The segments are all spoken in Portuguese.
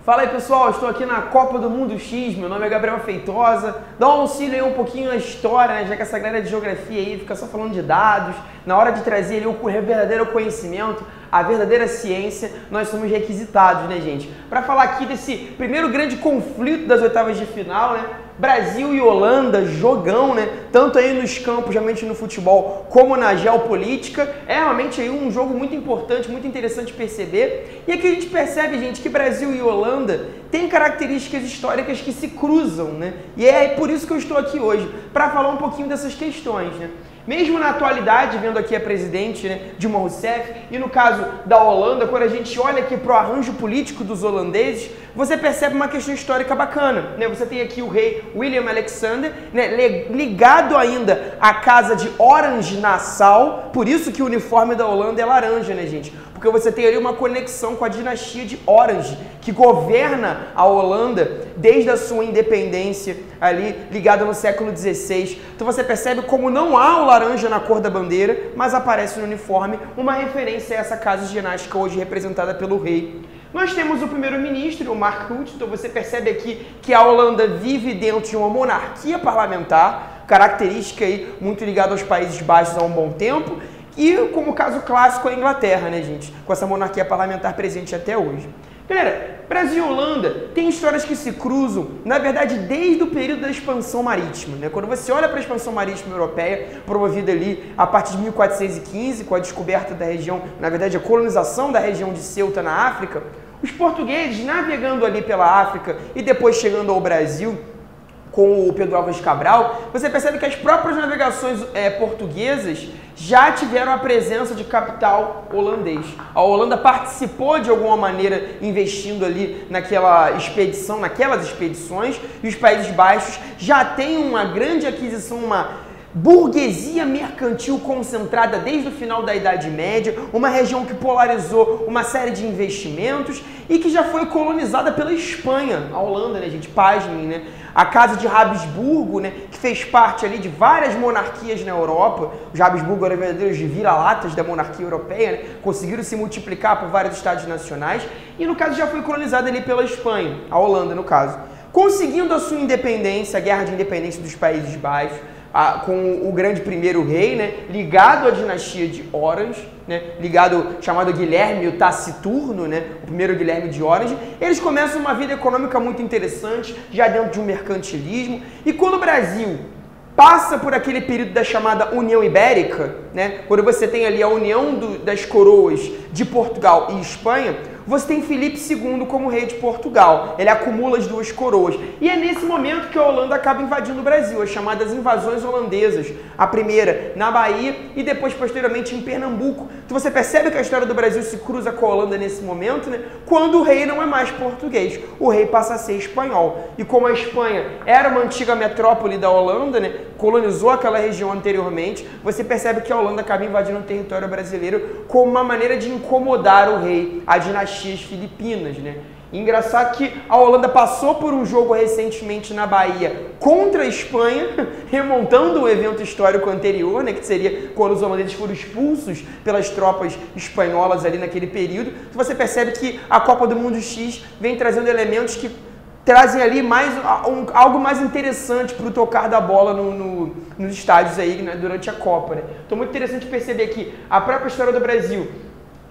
Fala aí pessoal, estou aqui na Copa do Mundo X, meu nome é Gabriel Feitosa. Dá um auxílio aí um pouquinho na história, né? Já que essa galera de geografia aí fica só falando de dados, na hora de trazer ali o verdadeiro conhecimento, a verdadeira ciência, nós somos requisitados, né, gente? Para falar aqui desse primeiro grande conflito das oitavas de final, né? Brasil e Holanda, jogão, né? Tanto aí nos campos, realmente no futebol, como na geopolítica. É realmente aí um jogo muito importante, muito interessante perceber. E aqui a gente percebe, gente, que Brasil e Holanda têm características históricas que se cruzam, né? E é por isso que eu estou aqui hoje, para falar um pouquinho dessas questões, né? Mesmo na atualidade, vendo aqui a presidente, né, Dilma Rousseff, e no caso da Holanda, quando a gente olha aqui para o arranjo político dos holandeses, você percebe uma questão histórica bacana, né? Você tem aqui o rei Willem Alexander, né, ligado ainda à casa de Orange-Nassau, por isso que o uniforme da Holanda é laranja, né, gente? Porque você tem ali uma conexão com a dinastia de Orange, que governa a Holanda desde a sua independência, ali ligada no século XVI. Então você percebe como não há o laranja na cor da bandeira, mas aparece no uniforme uma referência a essa casa dinástica hoje representada pelo rei. Nós temos o primeiro-ministro, o Mark Rutte, então você percebe aqui que a Holanda vive dentro de uma monarquia parlamentar, característica aí muito ligada aos Países Baixos há um bom tempo, e como caso clássico a Inglaterra, né, gente? Com essa monarquia parlamentar presente até hoje. Galera, Brasil e Holanda tem histórias que se cruzam, na verdade, desde o período da expansão marítima, né? Quando você olha para a expansão marítima europeia, promovida ali a partir de 1415, com a descoberta da região, na verdade, a colonização da região de Ceuta na África, os portugueses navegando ali pela África e depois chegando ao Brasil, com o Pedro Álvares Cabral, você percebe que as próprias navegações portuguesas já tiveram a presença de capital holandês. A Holanda participou de alguma maneira investindo ali naquela expedição, naquelas expedições, e os Países Baixos já têm uma grande aquisição, uma burguesia mercantil concentrada desde o final da Idade Média, uma região que polarizou uma série de investimentos e que já foi colonizada pela Espanha, a Holanda, né, gente? Pasmem, né? A Casa de Habsburgo, né, que fez parte ali de várias monarquias na Europa. Os Habsburgo eram verdadeiros vira-latas da monarquia europeia, né? Conseguiram se multiplicar por vários estados nacionais e, no caso, já foi colonizada ali pela Espanha, a Holanda, no caso. Conseguindo a sua independência, a Guerra de Independência dos Países Baixos, com o grande primeiro rei, né, ligado à dinastia de Orange, né, chamado Guilherme o Taciturno, né, o primeiro Guilherme de Orange. Eles começam uma vida econômica muito interessante, já dentro de um mercantilismo. E quando o Brasil passa por aquele período da chamada União Ibérica, né, quando você tem ali a união das coroas de Portugal e Espanha, você tem Filipe II como rei de Portugal. Ele acumula as duas coroas. E é nesse momento que a Holanda acaba invadindo o Brasil, as chamadas invasões holandesas. A primeira na Bahia e depois, posteriormente, em Pernambuco. Então você percebe que a história do Brasil se cruza com a Holanda nesse momento, né? Quando o rei não é mais português. O rei passa a ser espanhol. E como a Espanha era uma antiga metrópole da Holanda, né? Colonizou aquela região anteriormente, você percebe que a Holanda acaba invadindo o território brasileiro como uma maneira de incomodar o rei, a dinastia filipinas, né? Engraçado que a Holanda passou por um jogo recentemente na Bahia contra a Espanha, remontando o evento histórico anterior, né, que seria quando os holandeses foram expulsos pelas tropas espanholas ali naquele período. Então você percebe que a Copa do Mundo X vem trazendo elementos que trazem ali algo mais interessante para o tocar da bola nos estádios aí, né, durante a Copa, né? Então muito interessante perceber que a própria história do Brasil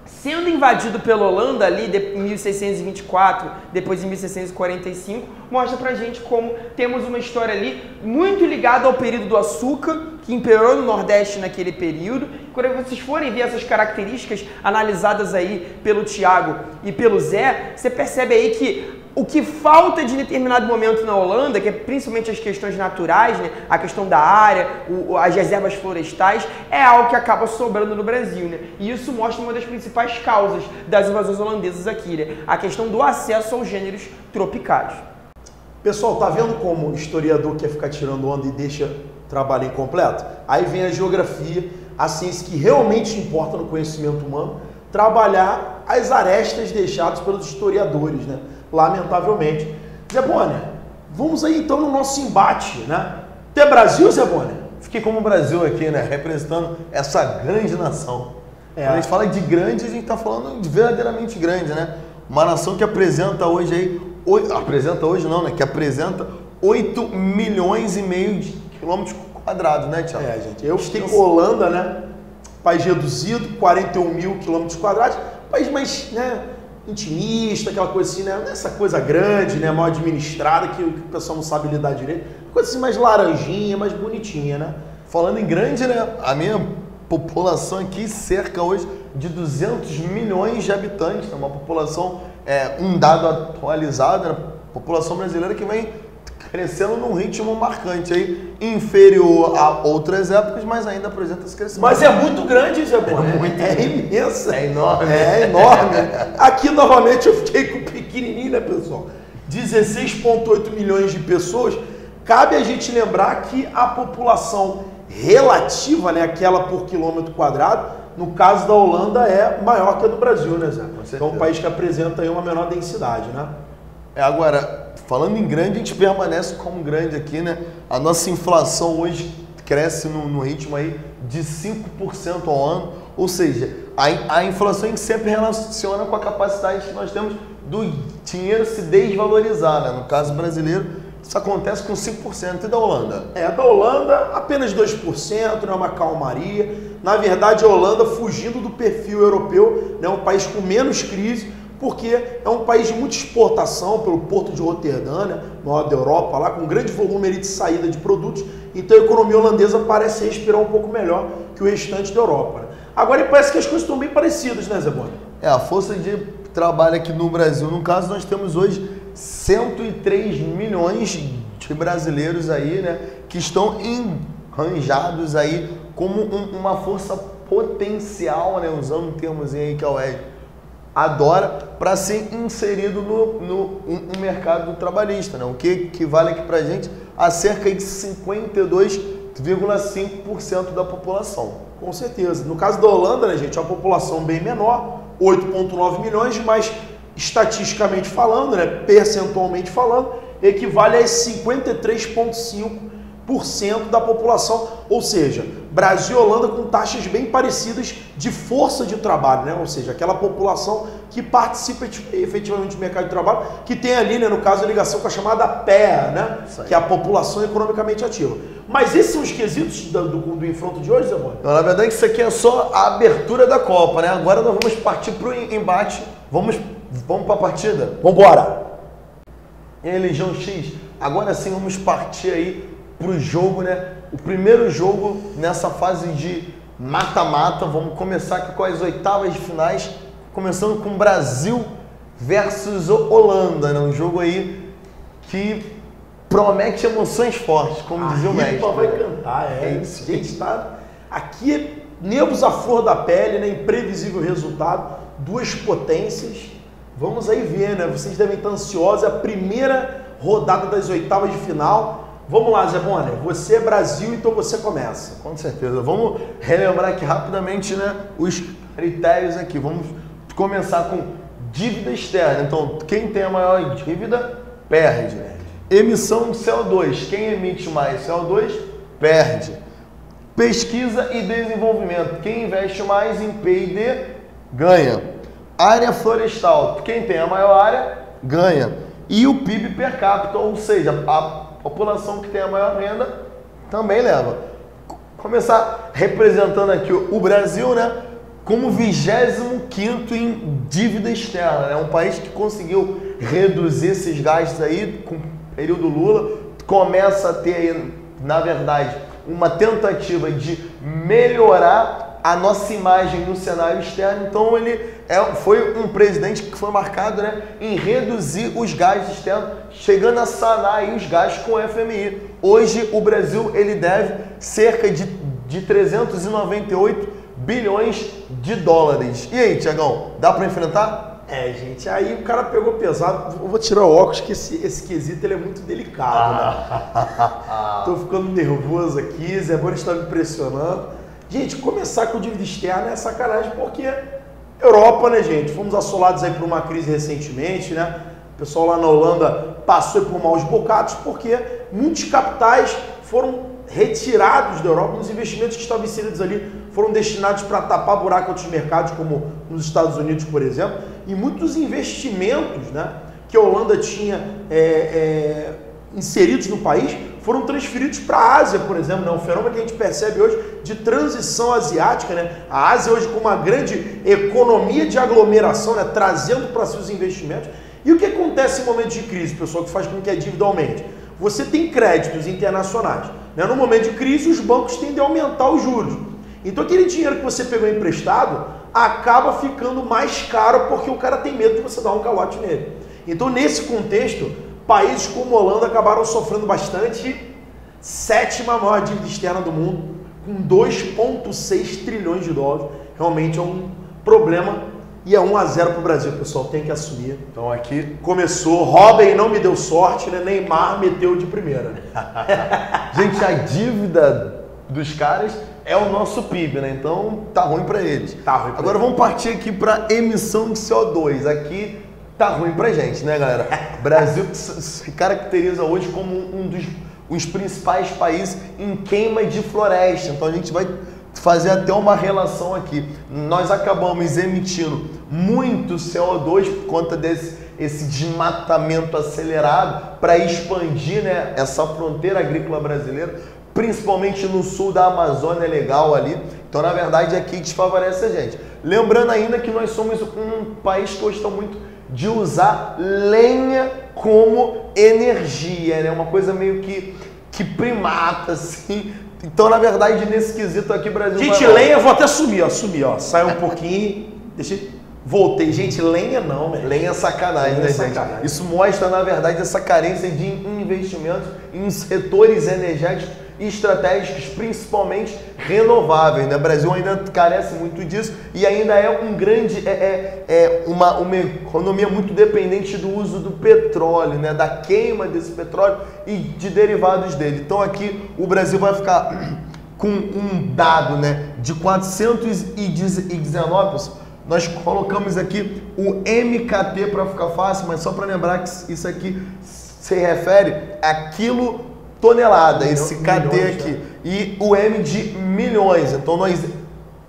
sendo invadido pela Holanda ali em 1624, depois em 1645, mostra pra gente como temos uma história ali muito ligada ao período do açúcar, que imperou no Nordeste naquele período. Quando vocês forem ver essas características analisadas aí pelo Tiago e pelo Zé, você percebe aí que o que falta de determinado momento na Holanda, que é principalmente as questões naturais, né, a questão da área, as reservas florestais, é algo que acaba sobrando no Brasil, né? E isso mostra uma das principais causas das invasões holandesas aqui, né? A questão do acesso aos gêneros tropicais. Pessoal, tá vendo como o historiador quer ficar tirando onda e deixa o trabalho incompleto? Aí vem a geografia, a ciência que realmente importa no conhecimento humano, trabalhar as arestas deixadas pelos historiadores, né? Lamentavelmente. Zé Bonner, vamos aí então no nosso embate, né? Até Brasil, Zé Bonner? Fiquei como Brasil aqui, né? Representando essa grande nação. Quando a gente fala de grande, a gente está falando de verdadeiramente grande, né? Uma nação que apresenta hoje aí apresenta hoje não, né? Que apresenta 8 milhões e meio de quilômetros quadrados, né, Thiago? Gente, eu fiquei com a Holanda, né? País reduzido, 41 mil quilômetros quadrados, país mais, né, intimista, aquela coisa assim, né? Essa coisa grande, né? Mal administrada, que o pessoal não sabe lidar direito. Coisa assim mais laranjinha, mais bonitinha, né? Falando em grande, né? A minha população aqui cerca hoje de 200 milhões de habitantes, né? Uma população, um dado atualizado, né? População brasileira que vem crescendo num ritmo marcante aí, inferior a outras épocas, mas ainda apresenta esse crescimento. Mas é muito grande, Zé Boni. É imensa. É enorme. É enorme. Aqui, novamente, eu fiquei com pequenininho, né, pessoal? 16,8 milhões de pessoas. Cabe a gente lembrar que a população relativa, né, aquela por quilômetro quadrado, no caso da Holanda, é maior que a do Brasil, né, Zé? Então, é um país que apresenta aí uma menor densidade, né? Agora, falando em grande, a gente permanece como grande aqui, né? A nossa inflação hoje cresce no ritmo aí de 5% ao ano, ou seja, a inflação sempre relaciona com a capacidade que nós temos do dinheiro se desvalorizar, né? No caso brasileiro, isso acontece com 5%. E da Holanda? Da Holanda, apenas 2%, não é uma calmaria. Na verdade, a Holanda, fugindo do perfil europeu, né? Um país com menos crise, porque é um país de muita exportação pelo porto de Roterdã, né, maior da Europa, lá com grande volume de saída de produtos, então a economia holandesa parece respirar um pouco melhor que o restante da Europa. Né? Agora parece que as coisas estão bem parecidas, né, Zé Boni? A força de trabalho aqui no Brasil, no caso nós temos hoje 103 milhões de brasileiros aí, né, que estão arranjados aí como uma força potencial, né, usando um termozinho aí que é o Ed adora, para ser inserido no mercado trabalhista, né? O que equivale aqui para a gente a cerca de 52,5% da população. Com certeza. No caso da Holanda, né, gente, é uma população bem menor, 8,9 milhões, mas estatisticamente falando, né, percentualmente falando, equivale a 53,5% da população, ou seja, Brasil e Holanda com taxas bem parecidas de força de trabalho, né? Ou seja, aquela população que participa efetivamente do mercado de trabalho, que tem ali, né, no caso, a ligação com a chamada PEA, né? Que é a população economicamente ativa. Mas esses são os quesitos do enfronto de hoje, Zé Boni? Na verdade, isso aqui é só a abertura da Copa, né? Agora nós vamos partir para o embate. Vamos para a partida? Vamos embora! E aí, Legião X, agora sim vamos partir aí para o jogo, né? O primeiro jogo nessa fase de mata-mata. Vamos começar aqui com as oitavas de finais, começando com Brasil versus Holanda, né? Um jogo aí que promete emoções fortes, como dizia o mestre. A vai cantar, é isso. Gente, tá aqui, nervos à flor da pele, né? Imprevisível resultado, duas potências. Vamos aí ver, né? Vocês devem estar ansiosos, é a primeira rodada das oitavas de final. Vamos lá, Zé Boni, você é Brasil, então você começa. Com certeza. Vamos relembrar aqui rapidamente, né, os critérios aqui. Vamos começar com dívida externa. Então, quem tem a maior dívida, perde. Emissão de CO2. Quem emite mais CO2, perde. Pesquisa e desenvolvimento. Quem investe mais em P&D, ganha. Área florestal. Quem tem a maior área, ganha. E o PIB per capita, ou seja, a população que tem a maior renda também leva. Começar representando aqui o Brasil, né, como 25º em dívida externa, né, um país que conseguiu reduzir esses gastos aí com o período Lula, começa a ter aí, na verdade, uma tentativa de melhorar a nossa imagem no cenário externo. Então ele foi um presidente que foi marcado, né, em reduzir os gastos externos, chegando a sanar aí os gastos com o FMI. Hoje o Brasil ele deve cerca de 398 bilhões de dólares. E aí, Tiagão, dá para enfrentar? Gente, aí o cara pegou pesado. Eu vou tirar o óculos, que esse quesito ele é muito delicado, né? Tô ficando nervoso aqui, Zé Boni está me pressionando. Gente, começar com dívida externa é sacanagem, porque Europa, né, gente? Fomos assolados aí por uma crise recentemente, né? O pessoal lá na Holanda passou por maus bocados, porque muitos capitais foram retirados da Europa, os investimentos que estavam inseridos ali foram destinados para tapar buraco em outros mercados, como nos Estados Unidos, por exemplo, e muitos investimentos, né, que a Holanda tinha inseridos no país foram transferidos para a Ásia, por exemplo, né? Um fenômeno que a gente percebe hoje de transição asiática, né? A Ásia hoje com uma grande economia de aglomeração, né? Trazendo para si os investimentos. E o que acontece em momentos de crise, pessoal, que faz com que a dívida aumente? Você tem créditos internacionais, né? No momento de crise, os bancos tendem a aumentar os juros. Então aquele dinheiro que você pegou emprestado acaba ficando mais caro porque o cara tem medo de você dar um calote nele. Então nesse contexto, países como a Holanda acabaram sofrendo bastante. 7ª maior dívida externa do mundo, com 2,6 trilhões de dólares. Realmente é um problema e é 1-0 para o Brasil, pessoal. Tem que assumir. Então aqui começou. Robin não me deu sorte, né? Neymar meteu de primeira. Gente, a dívida dos caras é o nosso PIB, né? Então tá ruim para eles. Tá ruim pra Agora vamos partir aqui para emissão de CO2. Aqui tá ruim pra gente, né, galera? O Brasil se caracteriza hoje como um dos os principais países em queima de floresta. Então a gente vai fazer até uma relação aqui. Nós acabamos emitindo muito CO2 por conta esse desmatamento acelerado para expandir, né, essa fronteira agrícola brasileira, principalmente no sul da Amazônia Legal ali. Então, na verdade, aqui desfavorece a gente. Lembrando ainda que nós somos um país que gosta muito de usar lenha como energia, né? Uma coisa meio que primata, assim. Então, na verdade, nesse quesito aqui, Brasil... Gente, lenha, eu vou até sumir, ó. Sai um pouquinho, voltei. Gente, lenha não, velho. Lenha é sacanagem, lenha né, sacanagem. Gente? Isso mostra, na verdade, essa carência de investimentos em setores energéticos e estratégicos, principalmente renováveis, né? O Brasil ainda carece muito disso e ainda é um grande, uma economia muito dependente do uso do petróleo, né? Da queima desse petróleo e de derivados dele. Então aqui o Brasil vai ficar com um dado, né, de 419, pessoal. Nós colocamos aqui o MKT para ficar fácil, mas só para lembrar que isso aqui se refere a tonelada, esse KT aqui, né? E o M de milhões. Então nós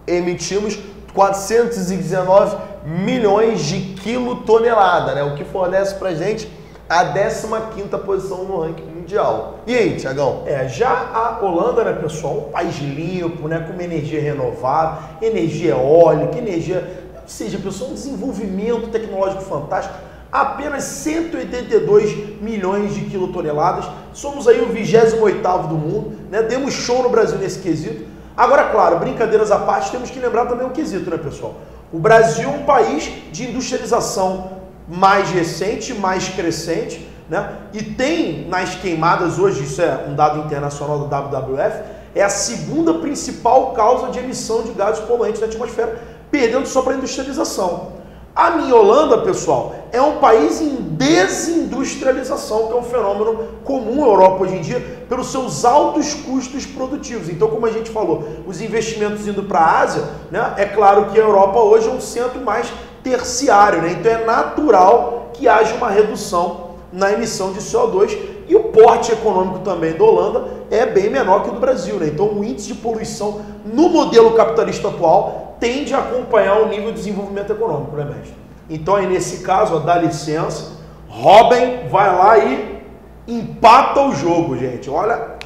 emitimos 419 milhões de quilotonelada, né? O que fornece pra gente a 15ª posição no ranking mundial. E aí, Tiagão? Já a Holanda, né, pessoal, um país limpo, né, com uma energia renovável, energia eólica, ou seja, pessoal, um desenvolvimento tecnológico fantástico. Apenas 182 milhões de quilotoneladas. Somos aí o 28º do mundo, né? Demos show no Brasil nesse quesito. Agora, claro, brincadeiras à parte, temos que lembrar também um quesito, né, pessoal? O Brasil é um país de industrialização mais recente, mais crescente, né? E tem nas queimadas hoje, isso é um dado internacional do WWF, é a 2ª principal causa de emissão de gases poluentes na atmosfera, perdendo só para a industrialização. A minha Holanda, pessoal, é um país em desindustrialização, que é um fenômeno comum à Europa hoje em dia, pelos seus altos custos produtivos. Então, como a gente falou, os investimentos indo para a Ásia, né, é claro que a Europa hoje é um centro mais terciário, né? Então é natural que haja uma redução na emissão de CO2 e o porte econômico também da Holanda é bem menor que o do Brasil, né? Então o índice de poluição no modelo capitalista atual tende a acompanhar o nível de desenvolvimento econômico, né, mestre? Então aí nesse caso, ó, dá licença, Robin vai lá e empata o jogo, gente. Olha,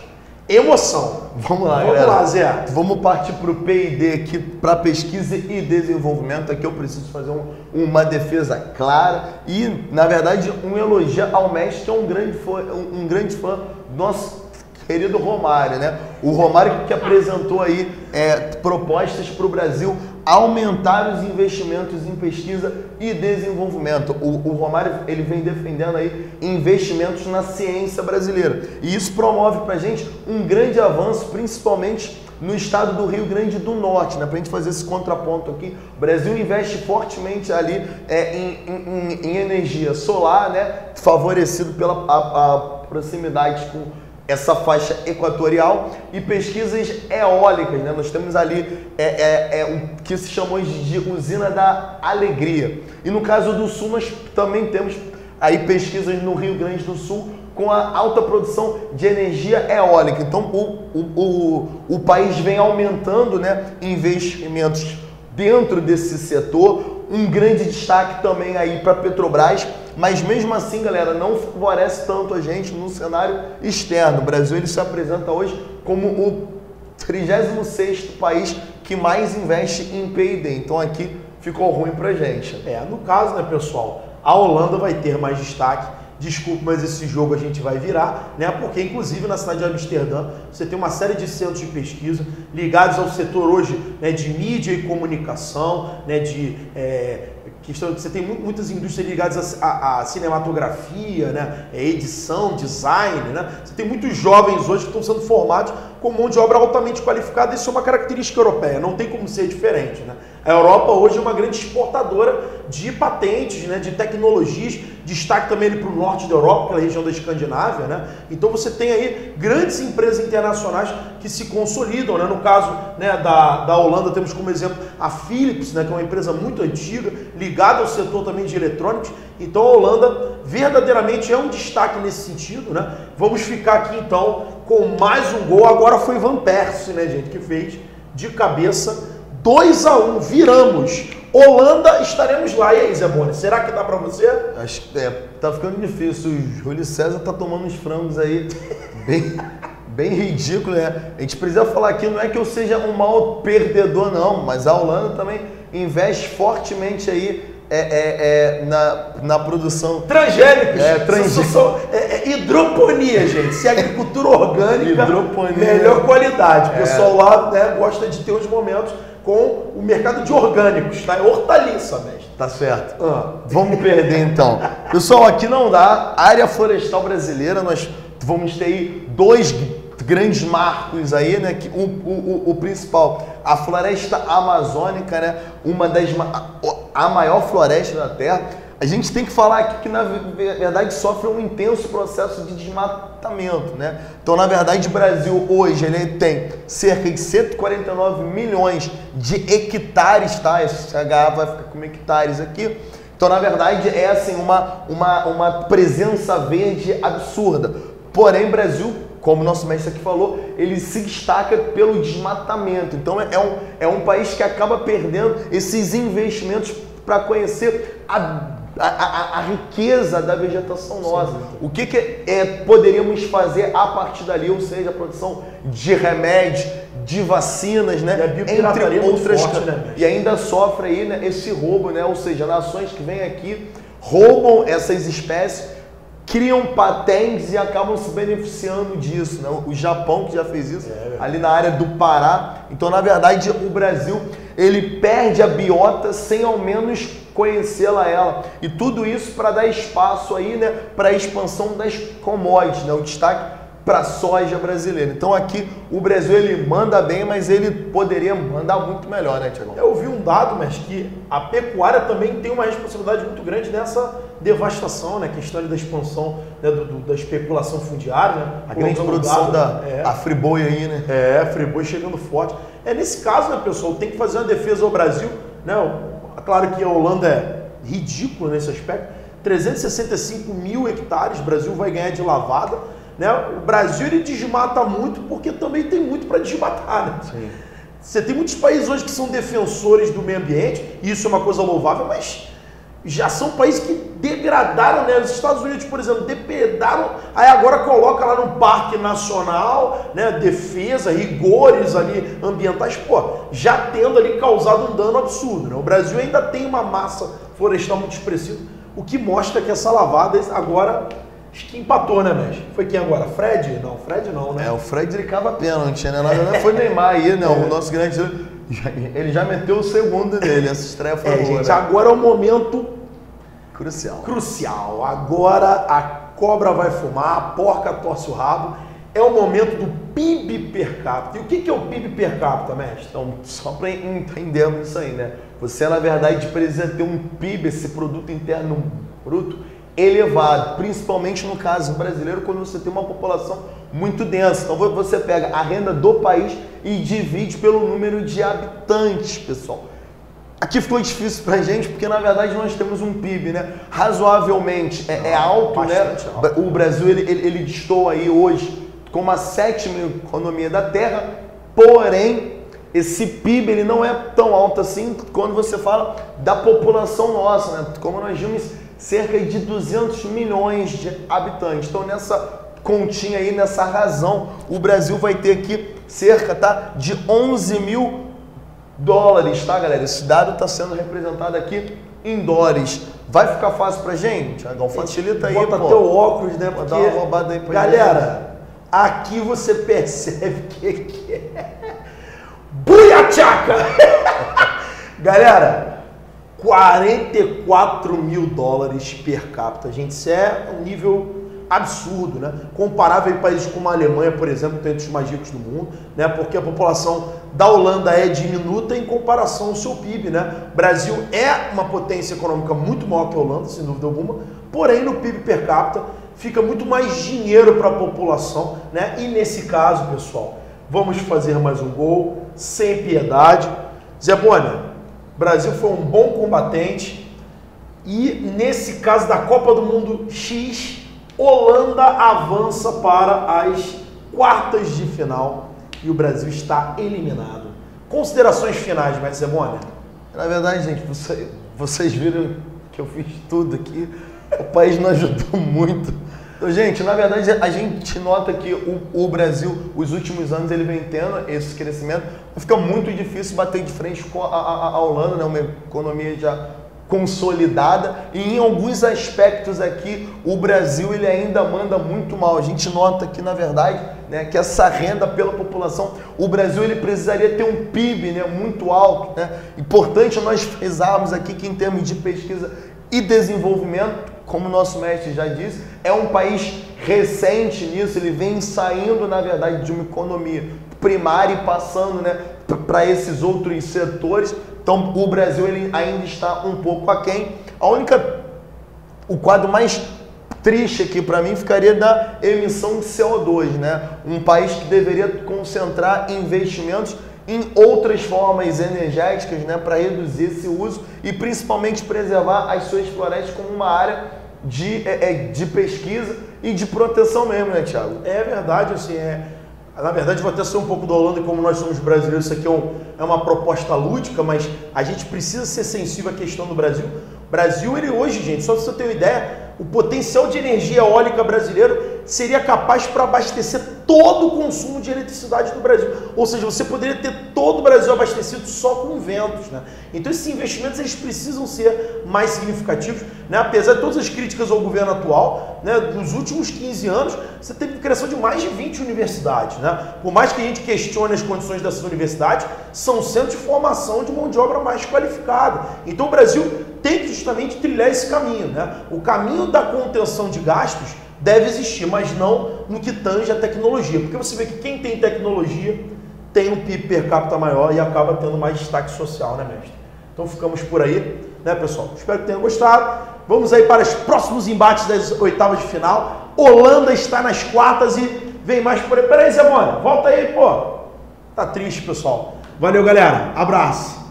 emoção. Vamos lá, Vamos galera. lá, Zé. Vamos partir para o P&D aqui, para pesquisa e desenvolvimento. Aqui eu preciso fazer uma defesa clara e, na verdade, um elogio ao mestre, que é um grande fã do nosso querido Romário, né? O Romário que apresentou aí propostas para o Brasil aumentar os investimentos em pesquisa e desenvolvimento. O Romário, ele vem defendendo aí investimentos na ciência brasileira. E isso promove para a gente um grande avanço, principalmente no estado do Rio Grande do Norte, né? Para a gente fazer esse contraponto aqui, o Brasil investe fortemente ali em energia solar, né? Favorecido pela a proximidade com essa faixa equatorial e pesquisas eólicas, né? Nós temos ali o que se chamou de usina da alegria. E no caso do Sul, nós também temos aí pesquisas no Rio Grande do Sul com a alta produção de energia eólica. Então, o país vem aumentando, né, investimentos dentro desse setor. Um grande destaque também aí para a Petrobras, mas mesmo assim, galera, não favorece tanto a gente no cenário externo. O Brasil ele se apresenta hoje como o 36º país que mais investe em P&D, então aqui ficou ruim pra gente. No caso, né, pessoal, a Holanda vai ter mais destaque. Desculpe, mas esse jogo a gente vai virar, né? Porque inclusive na cidade de Amsterdã você tem uma série de centros de pesquisa ligados ao setor hoje, né, de mídia e comunicação, né, você tem muitas indústrias ligadas à cinematografia, né, edição, design, né? Você tem muitos jovens hoje que estão sendo formados com mão de obra altamente qualificada. Isso é uma característica europeia, não tem como ser diferente, né? A Europa hoje é uma grande exportadora de patentes, né, de tecnologias, destaque também ali para o norte da Europa, aquela região da Escandinávia, né? Então você tem aí grandes empresas internacionais que se consolidam, né? No caso, né, da Holanda temos como exemplo a Philips, né, que é uma empresa muito antiga, ligada ao setor também de eletrônicos. Então a Holanda verdadeiramente é um destaque nesse sentido, né? Vamos ficar aqui então com mais um gol. Agora foi Van Persie, né, gente, que fez de cabeça 2-1, viramos. Holanda, estaremos lá. E aí, Zé Boni, será que dá pra você? Acho que tá ficando difícil. O Júlio César tá tomando uns frangos aí bem ridículo, né? A gente precisa falar aqui, não é que eu seja um mau perdedor, não, mas a Holanda também investe fortemente aí na produção. Transgênicos. Hidroponia, gente. Se é agricultura orgânica, melhor qualidade. O pessoal lá, né, gosta de ter uns momentos com o mercado de orgânicos, tá? É hortaliça, mestre. Tá certo. Vamos perder então. Pessoal, aqui não dá. Área florestal brasileira, nós vamos ter aí 2 grandes marcos aí, né? Que o principal, a floresta amazônica, né? A maior floresta da Terra. A gente tem que falar aqui que, na verdade, sofre um intenso processo de desmatamento, né? Então, na verdade, o Brasil hoje ele tem cerca de 149 milhões de hectares, tá? Esse H vai ficar com hectares aqui. Então, na verdade, é assim, uma presença verde absurda. Porém, Brasil, como o nosso mestre aqui falou, ele se destaca pelo desmatamento. Então, é um país que acaba perdendo esses investimentos para conhecer a riqueza da vegetação nossa. O que poderíamos fazer a partir dali, ou seja, a produção de remédios, de vacinas, né? Entre outras forte, né? E ainda sofre aí, né, esse roubo, né? Ou seja, nações que vêm aqui, roubam essas espécies, criam patentes e acabam se beneficiando disso, né? O Japão que já fez isso ali na área do Pará. Então, na verdade, o Brasil ele perde a biota sem ao menos conhecê-la ela. E tudo isso para dar espaço aí, né, para a expansão das commodities, né? O destaque para a soja brasileira. Então aqui o Brasil ele manda bem, mas ele poderia mandar muito melhor, né, Tiagão? Eu vi um dado, mas que a pecuária também tem uma responsabilidade muito grande nessa devastação, né? Questão da expansão, né, da especulação fundiária, né? A grande produção a Friboi aí, né? A Friboi chegando forte. Nesse caso, né, pessoal, tem que fazer uma defesa ao Brasil, né? Claro que a Holanda é ridícula nesse aspecto. 365 mil hectares, o Brasil vai ganhar de lavada, né? O Brasil ele desmata muito porque também tem muito para desmatar, né? Sim. Você tem muitos países hoje que são defensores do meio ambiente, e isso é uma coisa louvável, mas já são países que degradaram, né? Os Estados Unidos, por exemplo, depredaram, aí agora coloca lá no Parque Nacional, né? Defesa, rigores ali ambientais, já tendo ali causado um dano absurdo, né? O Brasil ainda tem uma massa florestal muito expressiva, o que mostra que essa lavada agora acho que empatou, né, mestre? Foi quem agora? Fred? Não, Fred não, né? O Fred ele cava pênalti, né? Na verdade foi Neymar aí, né? O nosso grande... Ele já meteu o segundo dele, essa estreia foi boa, gente, né? agora é o momento crucial. Agora a cobra vai fumar, a porca torce o rabo. É o momento do PIB per capita. E o que é o PIB per capita, mestre? Então, só para entendermos isso aí, né? Você, na verdade, precisa ter um PIB, esse produto interno bruto, elevado, principalmente no caso brasileiro, quando você tem uma população muito densa. Então você pega a renda do país e divide pelo número de habitantes, pessoal. Aqui ficou difícil pra gente, porque na verdade nós temos um PIB, né, razoavelmente alto, né? Alto. O Brasil ele destoa aí hoje como a 7ª economia da Terra, porém esse PIB ele não é tão alto assim quando você fala da população nossa, né? Como nós vimos, cerca de 200 milhões de habitantes. Então, nessa continha aí, nessa razão, o Brasil vai ter aqui cerca, tá, de 11 mil dólares, tá, galera? Esse dado está sendo representado aqui em dólares. Vai ficar fácil pra gente? Tiagão, facilita aí, bota pô. teu óculos, né? Porque, dar uma roubada aí pra galera, aqui você percebe que é buiachaca! Galera, 44 mil dólares per capita, gente. Isso é um nível absurdo, né? Comparável a países como a Alemanha, por exemplo, que tem entre os mais ricos do mundo, né? Porque a população da Holanda é diminuta em comparação ao seu PIB, né? O Brasil é uma potência econômica muito maior que a Holanda, sem dúvida alguma, porém no PIB per capita fica muito mais dinheiro para a população, né? E nesse caso, pessoal, vamos fazer mais um gol, sem piedade. Zé Bonner, o Brasil foi um bom combatente e nesse caso da Copa do Mundo X, Holanda avança para as quartas de final e o Brasil está eliminado. Considerações finais, Mestre Zé Bonner? Na verdade, gente, vocês viram que eu fiz tudo aqui. O país não ajudou muito. Então, gente, na verdade, a gente nota que o Brasil, os últimos anos, ele vem tendo esse crescimento. Fica muito difícil bater de frente com a Holanda, né? Uma economia já consolidada, e em alguns aspectos aqui o Brasil ele ainda manda muito mal. A gente nota que, na verdade, né, que essa renda pela população, o Brasil ele precisaria ter um PIB, né, muito alto, né? Importante nós frisarmos aqui que em termos de pesquisa e desenvolvimento, como o nosso mestre já disse, é um país recente nisso, ele vem saindo, na verdade, de uma economia primária e passando, né, para esses outros setores. Então, o Brasil ele ainda está um pouco aquém. O quadro mais triste aqui para mim ficaria da emissão de CO2, né? Um país que deveria concentrar investimentos em outras formas energéticas, né, para reduzir esse uso e principalmente preservar as suas florestas como uma área de pesquisa e de proteção mesmo, né, Thiago? É verdade, assim, na verdade, vou até ser um pouco da Holanda, e como nós somos brasileiros, isso aqui é uma proposta lúdica, mas a gente precisa ser sensível à questão do Brasil. O Brasil, ele hoje, gente, só para você ter uma ideia, o potencial de energia eólica brasileiro seria capaz para abastecer todo o consumo de eletricidade do Brasil. Ou seja, você poderia ter todo o Brasil abastecido só com ventos, né? Então esses investimentos eles precisam ser mais significativos, né? Apesar de todas as críticas ao governo atual, né? Nos últimos 15 anos, você teve criação de mais de 20 universidades, né? Por mais que a gente questione as condições dessas universidades, são centros de formação de mão de obra mais qualificada. Então o Brasil tem que justamente trilhar esse caminho, né? O caminho da contenção de gastos deve existir, mas não no que tange a tecnologia. Porque você vê que quem tem tecnologia tem um PIB per capita maior e acaba tendo mais destaque social, né, mestre? Então ficamos por aí, né, pessoal? Espero que tenham gostado. Vamos aí para os próximos embates das oitavas de final. Holanda está nas quartas e vem mais por aí. Peraí, Zé Bonner, volta aí, pô. Tá triste, pessoal. Valeu, galera. Abraço.